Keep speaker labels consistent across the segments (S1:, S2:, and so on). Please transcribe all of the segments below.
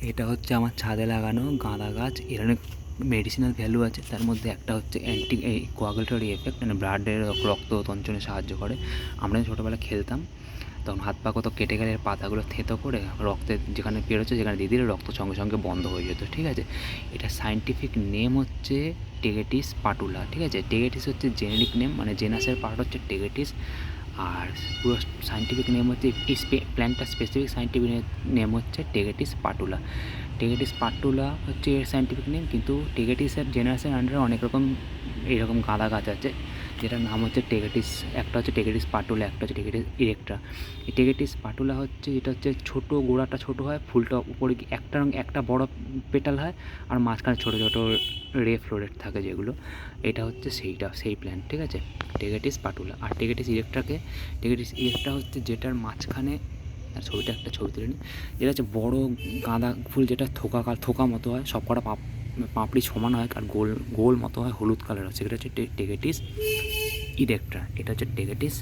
S1: এটা হচ্ছে আমার ছাদে লাগানো গাঁদা গাছ। এর অনেক মেডিসিনাল ভ্যালু আছে। তার মধ্যে একটা হচ্ছে অ্যান্টি কোয়াগুলেটরি এফেক্ট, মানে ব্লাডের রক্ত তঞ্চনে সাহায্য করে। আমরা ছোটোবেলায় খেলতাম তখন হাত পা কত কেটে গেলে পাতাগুলো থেঁতো করে রক্তে যেখানে পেরোচ্ছে সেখানে দিয়ে দিলে রক্ত সঙ্গে সঙ্গে বন্ধ হয়ে যেত। ঠিক আছে, এটা সায়েন্টিফিক নেম হচ্ছে টেগেটিস পাটুলা। ঠিক আছে, টেগেটিস হচ্ছে জেনেরিক নেম, মানে জেনাসের পার্ট হচ্ছে টেগেটিস, আর পুরো সায়েন্টিফিক নেম হচ্ছে প্ল্যান্টটার স্পেসিফিক সায়েন্টিফিক নেম হচ্ছে টেগেটিস পাটুলা। টেগেটিস পাটুলা হচ্ছে এর সায়েন্টিফিক নেম, কিন্তু টেগেটিসের জেনারেসের আন্ডারে অনেক রকম এইরকম গাঁদা গাছ আছে যেটার নাম হচ্ছে টেগেটিস। একটা হচ্ছে টেগেটিস পাটুলা, একটা হচ্ছে টেগেটিস ইরেক্টা। এই টেগেটিস পাটুলা হচ্ছে যেটা হচ্ছে ছোটো, গোড়াটা ছোটো হয়, ফুলটা উপরে একটা বড় পেটাল হয়, আর মাঝখানে ছোটো ছোটো রে ফ্লোরেট থাকে যেগুলো, এটা হচ্ছে সেই প্ল্যান্ট। ঠিক আছে, টেগেটিস পাটুলা। আর টেগেটিস ইরেক্টা হচ্ছে যেটার মাঝখানে, ছবিটা একটা ছবি তুলে নিই, যেটা হচ্ছে বড়ো গাঁদা ফুল, যেটা থোকা মতো হয়, সব কটা পাপড়ি সমান হয় আর গোল গোল মতো হয়, হলুদ কালার হয়, সেটা হচ্ছে টেগেটিস ইরেক্টা। এটা হচ্ছে টেগেটিস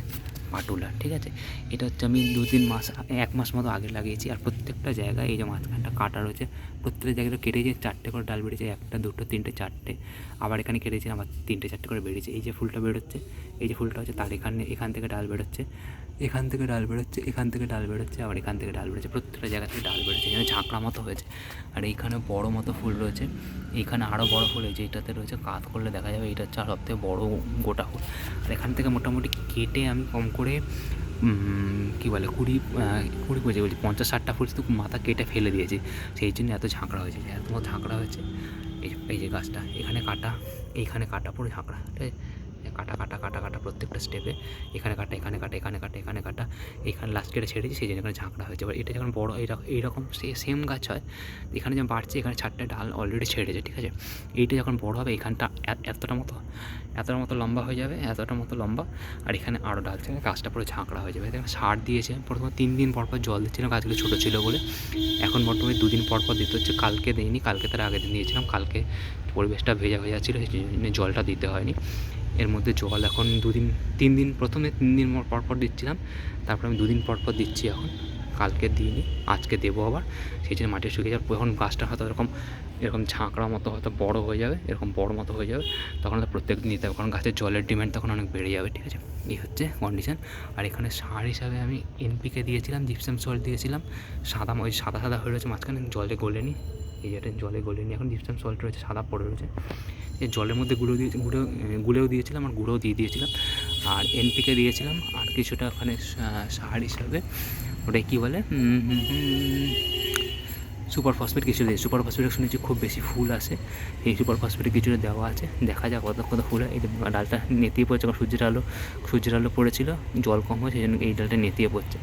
S1: পাটুলা। ঠিক আছে, এটা হচ্ছে আমি 2-3 মাস 1 মাস মতো আগে লাগিয়েছি। আর প্রত্যেকটা জায়গায় এই যে মাঝখানটা কাটা রয়েছে, প্রত্যেকটা জায়গাটা কেটেছে, 4টে করে ডাল বেরিয়েছে, 1টা 2টো 3টে 4টে, আবার এখানে কেটেছে আবার 3টে 4টে করে বেরিয়েছে। এই যে ফুলটা বেরোচ্ছে, এই যে ফুলটা হচ্ছে তার এখান থেকে ডাল বেরোচ্ছে, এখান থেকে ডাল বেরোচ্ছে, এখান থেকে ডাল বেরোচ্ছে, আবার এখান থেকে ডাল বেরোচ্ছে, প্রত্যেকটা জায়গা থেকে ডাল বেরোচ্ছে। এখানে ঝাঁকড়া মতো হয়েছে, আর এইখানে বড়ো মতো ফুল রয়েছে, এইখানে আরও বড়ো ফুল হয়েছে, এইটাতে রয়েছে, কাত করলে দেখা যাবে এইটা হচ্ছে সবথেকে বড়ো গোটা ফুল। আর এখান থেকে মোটামুটি কেটে আমি কম করে কী বলে 50-60টা ফুল শুধু মাথা কেটে ফেলে দিয়েছি, সেই জন্য এত ঝাঁকড়া হয়েছে, এত ঝাঁকড়া হয়েছে। এই যে গাছটা এখানে কাটা, এইখানে কাটা, পুরো ঝাঁকড়া, ঠিক আছে, কাটা কাটা কাটা কাটা প্রত্যেকটা স্টেপে, এখানে কাটা, এখানে কাটা, এখানে কাটা, এখানে কাটা, এখানে লাস্ট কেটে ছেড়েছি, সেই জন্য এখানে ঝাঁকড়া হয়েছে। এবার এটা যখন বড়ো এইরকম সেম গাছ হয়, এখানে যেমন বাড়ছে, এখানে 4টে ডাল অলরেডি ছেড়েছে। ঠিক আছে, এইটা যখন বড়ো হবে, এখানটা এতটা মতো লম্বা হয়ে যাবে, এতটা মতো লম্বা, আর এখানে আরও ডাল ছেড়ে গাছটা পুরো ঝাঁকড়া হয়ে যাবে। দেখেন সার দিয়েছে, প্রথমে 3 দিন পর জল দিচ্ছিলাম, গাছগুলো ছোটো ছিল বলে। এখন বর্তমানে 2 দিন পর দিতে হচ্ছে। কালকে দিইনি, কালকে তার আগের দিন দিয়েছিলাম, কালকে পরিবেশটা ভেজা ছিল, সেই জন্য জলটা দিতে হয়নি। এর মধ্যে জল এখন 3 দিন প্রথমে 3 দিন পর দিচ্ছিলাম, তারপর আমি 2 দিন পর দিচ্ছি। এখন কালকে দিইনি, আজকে দেবো আবার, সেই জন্য মাটি শুকিয়ে যাবে। এখন গাছটা হয়তো এরকম ঝাঁকড়া মতো হয়তো বড়ো হয়ে যাবে, এরকম বড় মতো হয়ে যাবে, তখন তো প্রত্যেক দিন নিতে হবে, কারণ গাছের জলের ডিমান্ড তখন অনেক বেড়ে যাবে। ঠিক আছে, এই হচ্ছে কন্ডিশন। আর এখানে সার হিসাবে আমি এনপিকে দিয়েছিলাম, জিপসাম সল্ট দিয়েছিলাম, ওই সাদা হয়ে রয়েছে মাঝখানে, জলে গলেনি, এই যেটা জলে গলেনি, এখন জিপসাম সল্ট রয়েছে, সাদা পড়ে রয়েছে। এই জলের মধ্যে গুঁড়েও দিয়েছিলাম, আর গুঁড়োও দিয়েছিলাম, আর এনপিকে দিয়েছিলাম, আর কিছুটা ওখানে সার হিসাবে ওটাই কী বলে সুপার ফসফেট কিছু দিয়ে। সুপার ফসফেটে শুনেছি খুব বেশি ফুল আসে, এই সুপার ফসফেটে কিছুটা দেওয়া আছে, দেখা যাক কত ফুল হয়। এই ডালটা নেতিয়ে পড়ছে, কারণ সূর্যের আলো পড়েছিল, জল কম হয়, সেই জন্য এই ডালটা নেতিয়ে পড়ছে,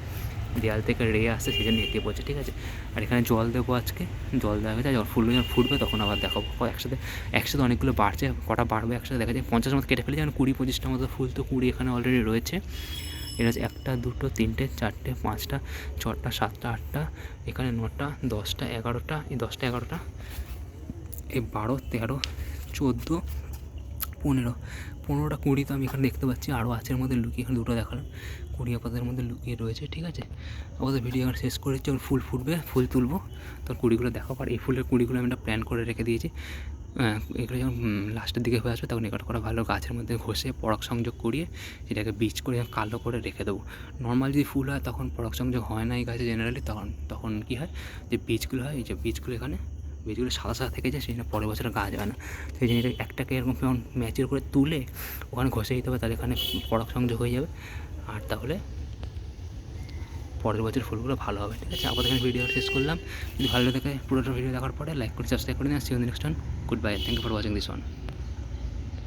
S1: দেয়াল থেকে রে আসছে, সেই জন্য নেতিয়ে পড়ছে। ঠিক আছে, আর এখানে জল দেবো, আজকে জল দেওয়া হয়েছে, যখন ফুলগুলো যখন ফুটবে তখন আবার দেখাবো। একসাথে অনেকগুলো বাড়ছে, কটা বাড়বে একসাথে দেখা যায়। 50 মতো কেটে ফেলে, যেমন 20-25টা মতো ফুল, তো 20 এখানে অলরেডি রয়েছে। এটা হচ্ছে 1টা 2টো 3টে 4টে 5টা 6টা 7টা 8টা, এখানে 9টা 10টা 11টা, এই 10টা 11টা, এই 12 13 14 15টা 20 তো আমি এখানে দেখতে পাচ্ছি, আরও আছে এর মধ্যে লুকিয়ে, এখানে 2টো দেখালাম, 20 আপাততের মধ্যে লুকিয়ে রয়েছে। ঠিক আছে, আমাদের ভিডিও এখানে শেষ করেছি। যখন ফুল ফুটবে, ফুল তুলবো, তোর কুড়িগুলো দেখাবো। আর এই ফুলের কুড়িগুলো আমি একটা প্ল্যান করে রেখে দিয়েছি, এগুলো যখন লাস্টের দিকে হয়ে আসবে, তখন এগুলো করা ভালো, গাছের মধ্যে ঘষে পরাগ সংযোগ করিয়ে এটাকে বীজ করে কালো করে রেখে দেবো। নর্মাল যদি ফুল হয় তখন পরাগ সংযোগ হয় না এই গাছে জেনারেলি, তখন কী হয়, যে বীজগুলো হয়, এই যে বীজগুলো সাদা থেকে যায়, সেই জন্য পরের বছর গাছ হয় না। সেই জন্য একটাকে এরকম ম্যাচিওর করে তুলে ওখানে ঘষে দিতে হবে, তাহলে এখানে পরাগ সংযোগ হয়ে যাবে, আর তাহলে পরের বছর ফুলগুলো ভালো হবে। ঠিক আছে, আপাতত এখানে ভিডিও শেষ করলাম। যদি ভালো লাগে পুরোটা ভিডিও দেখার পরে লাইক করে সাবস্ক্রাইব করে দিন। See you in the next one. Goodbye, thank you for watching this one.